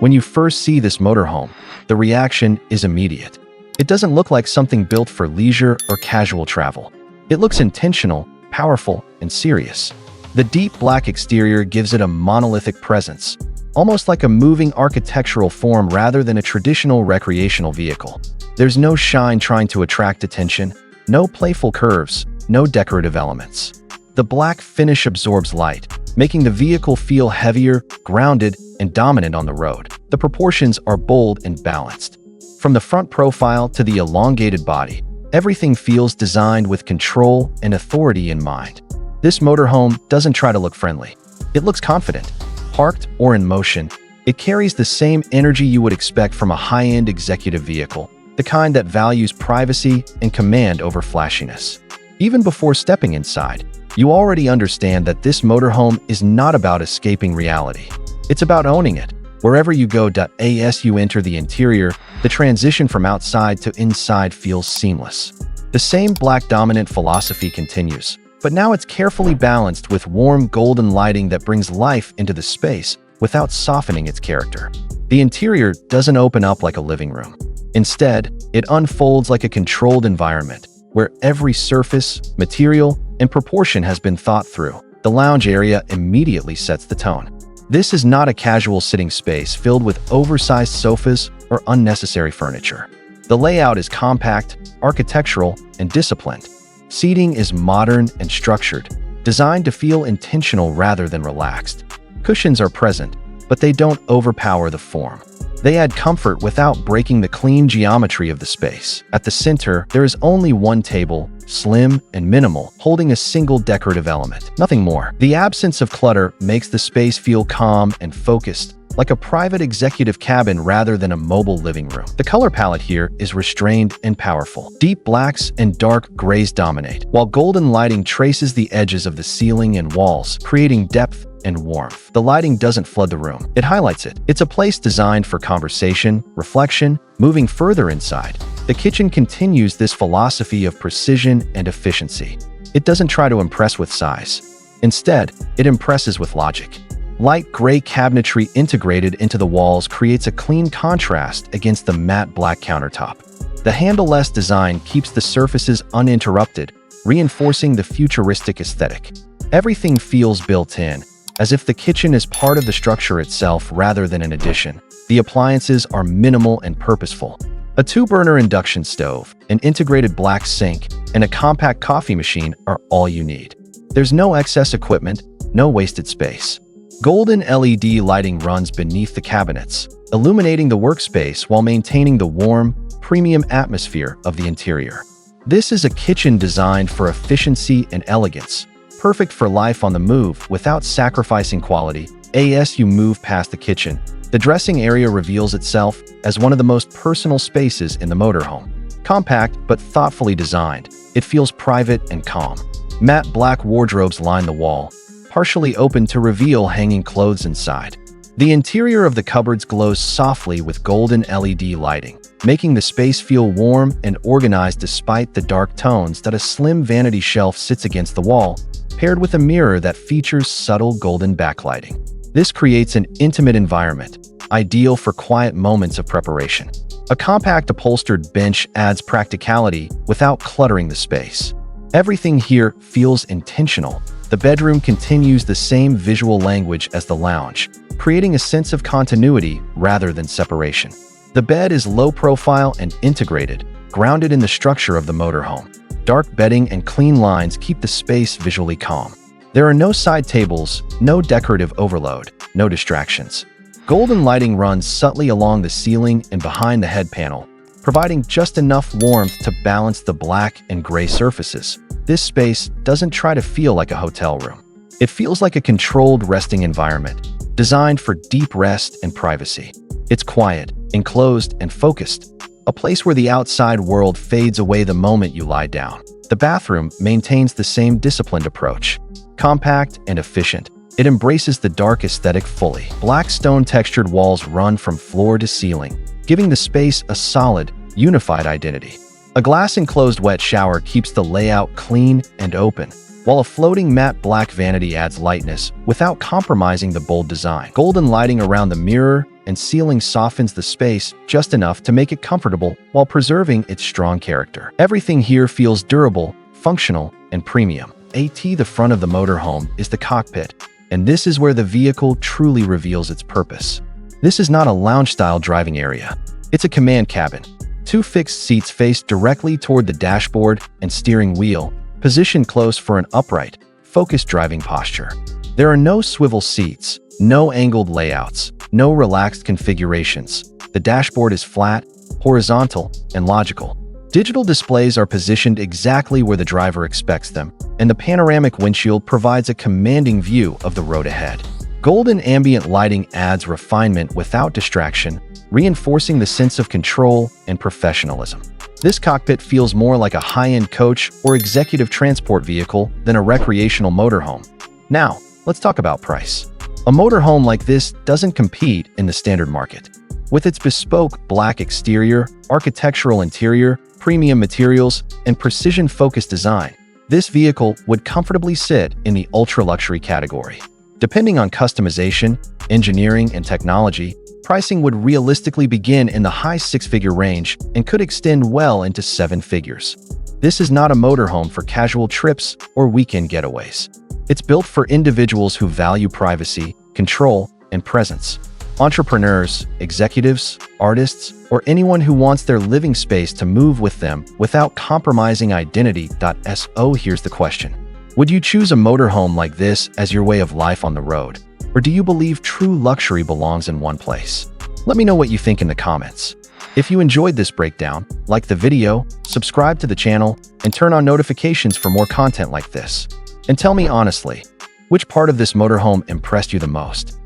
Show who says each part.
Speaker 1: When you first see this motorhome, the reaction is immediate. It doesn't look like something built for leisure or casual travel. It looks intentional, powerful, and serious. The deep black exterior gives it a monolithic presence, almost like a moving architectural form rather than a traditional recreational vehicle. There's no shine trying to attract attention, no playful curves, no decorative elements. The black finish absorbs light, making the vehicle feel heavier, grounded, and dominant on the road. The proportions are bold and balanced. From the front profile to the elongated body, everything feels designed with control and authority in mind. This motorhome doesn't try to look friendly. It looks confident. Parked or in motion, it carries the same energy you would expect from a high-end executive vehicle, the kind that values privacy and command over flashiness. Even before stepping inside, you already understand that this motorhome is not about escaping reality. It's about owning it. Wherever you go as you enter the interior, the transition from outside to inside feels seamless. The same black dominant philosophy continues, but now it's carefully balanced with warm golden lighting that brings life into the space without softening its character. The interior doesn't open up like a living room. Instead, it unfolds like a controlled environment, where every surface, material, and proportion has been thought through. The lounge area immediately sets the tone. This is not a casual sitting space filled with oversized sofas or unnecessary furniture. The layout is compact, architectural, and disciplined. Seating is modern and structured, designed to feel intentional rather than relaxed. Cushions are present, but they don't overpower the form. They add comfort without breaking the clean geometry of the space. At the center, there is only one table, slim and minimal, holding a single decorative element, nothing more. The absence of clutter makes the space feel calm and focused, like a private executive cabin rather than a mobile living room. The color palette here is restrained and powerful. Deep blacks and dark grays dominate, while golden lighting traces the edges of the ceiling and walls, creating depth and warmth. The lighting doesn't flood the room, it highlights it. It's a place designed for conversation, reflection. Moving further inside, the kitchen continues this philosophy of precision and efficiency. It doesn't try to impress with size. Instead, it impresses with logic. Light gray cabinetry integrated into the walls creates a clean contrast against the matte black countertop. The handle-less design keeps the surfaces uninterrupted, reinforcing the futuristic aesthetic. Everything feels built in, as if the kitchen is part of the structure itself rather than an addition. The appliances are minimal and purposeful. A 2-burner induction stove, an integrated black sink, and a compact coffee machine are all you need. There's no excess equipment, no wasted space. Golden LED lighting runs beneath the cabinets, illuminating the workspace while maintaining the warm, premium atmosphere of the interior. This is a kitchen designed for efficiency and elegance, perfect for life on the move without sacrificing quality. As you move past the kitchen, the dressing area reveals itself as one of the most personal spaces in the motorhome. Compact but thoughtfully designed, it feels private and calm. Matte black wardrobes line the wall, partially open to reveal hanging clothes inside. The interior of the cupboards glows softly with golden LED lighting, making the space feel warm and organized despite the dark tones that a slim vanity shelf sits against the wall, paired with a mirror that features subtle golden backlighting. This creates an intimate environment, ideal for quiet moments of preparation. A compact upholstered bench adds practicality without cluttering the space. Everything here feels intentional. The bedroom continues the same visual language as the lounge, creating a sense of continuity rather than separation. The bed is low profile and integrated, grounded in the structure of the motorhome. Dark bedding and clean lines keep the space visually calm. There are no side tables, no decorative overload, no distractions. Golden lighting runs subtly along the ceiling and behind the head panel, providing just enough warmth to balance the black and gray surfaces. This space doesn't try to feel like a hotel room. It feels like a controlled resting environment, designed for deep rest and privacy. It's quiet, enclosed, and focused, a place where the outside world fades away the moment you lie down. The bathroom maintains the same disciplined approach. Compact and efficient, it embraces the dark aesthetic fully. Black stone-textured walls run from floor to ceiling, giving the space a solid, unified identity. A glass-enclosed wet shower keeps the layout clean and open, while a floating matte black vanity adds lightness without compromising the bold design. Golden lighting around the mirror and ceiling softens the space just enough to make it comfortable while preserving its strong character. Everything here feels durable, functional, and premium. The front of the motorhome is the cockpit, and this is where the vehicle truly reveals its purpose. This is not a lounge-style driving area. It's a command cabin. Two fixed seats face directly toward the dashboard and steering wheel, positioned close for an upright, focused driving posture. There are no swivel seats, no angled layouts, no relaxed configurations. The dashboard is flat, horizontal, and logical. Digital displays are positioned exactly where the driver expects them, and the panoramic windshield provides a commanding view of the road ahead. Golden ambient lighting adds refinement without distraction, reinforcing the sense of control and professionalism. This cockpit feels more like a high-end coach or executive transport vehicle than a recreational motorhome. Now, let's talk about price. A motorhome like this doesn't compete in the standard market. With its bespoke black exterior, architectural interior, premium materials, and precision-focused design, this vehicle would comfortably sit in the ultra-luxury category. Depending on customization, engineering, and technology, pricing would realistically begin in the high six-figure range and could extend well into seven figures. This is not a motorhome for casual trips or weekend getaways. It's built for individuals who value privacy, control, and presence. Entrepreneurs, executives, artists, or anyone who wants their living space to move with them without compromising identity. So here's the question. Would you choose a motorhome like this as your way of life on the road? Or do you believe true luxury belongs in one place? Let me know what you think in the comments. If you enjoyed this breakdown, like the video, subscribe to the channel, and turn on notifications for more content like this. And tell me honestly, which part of this motorhome impressed you the most?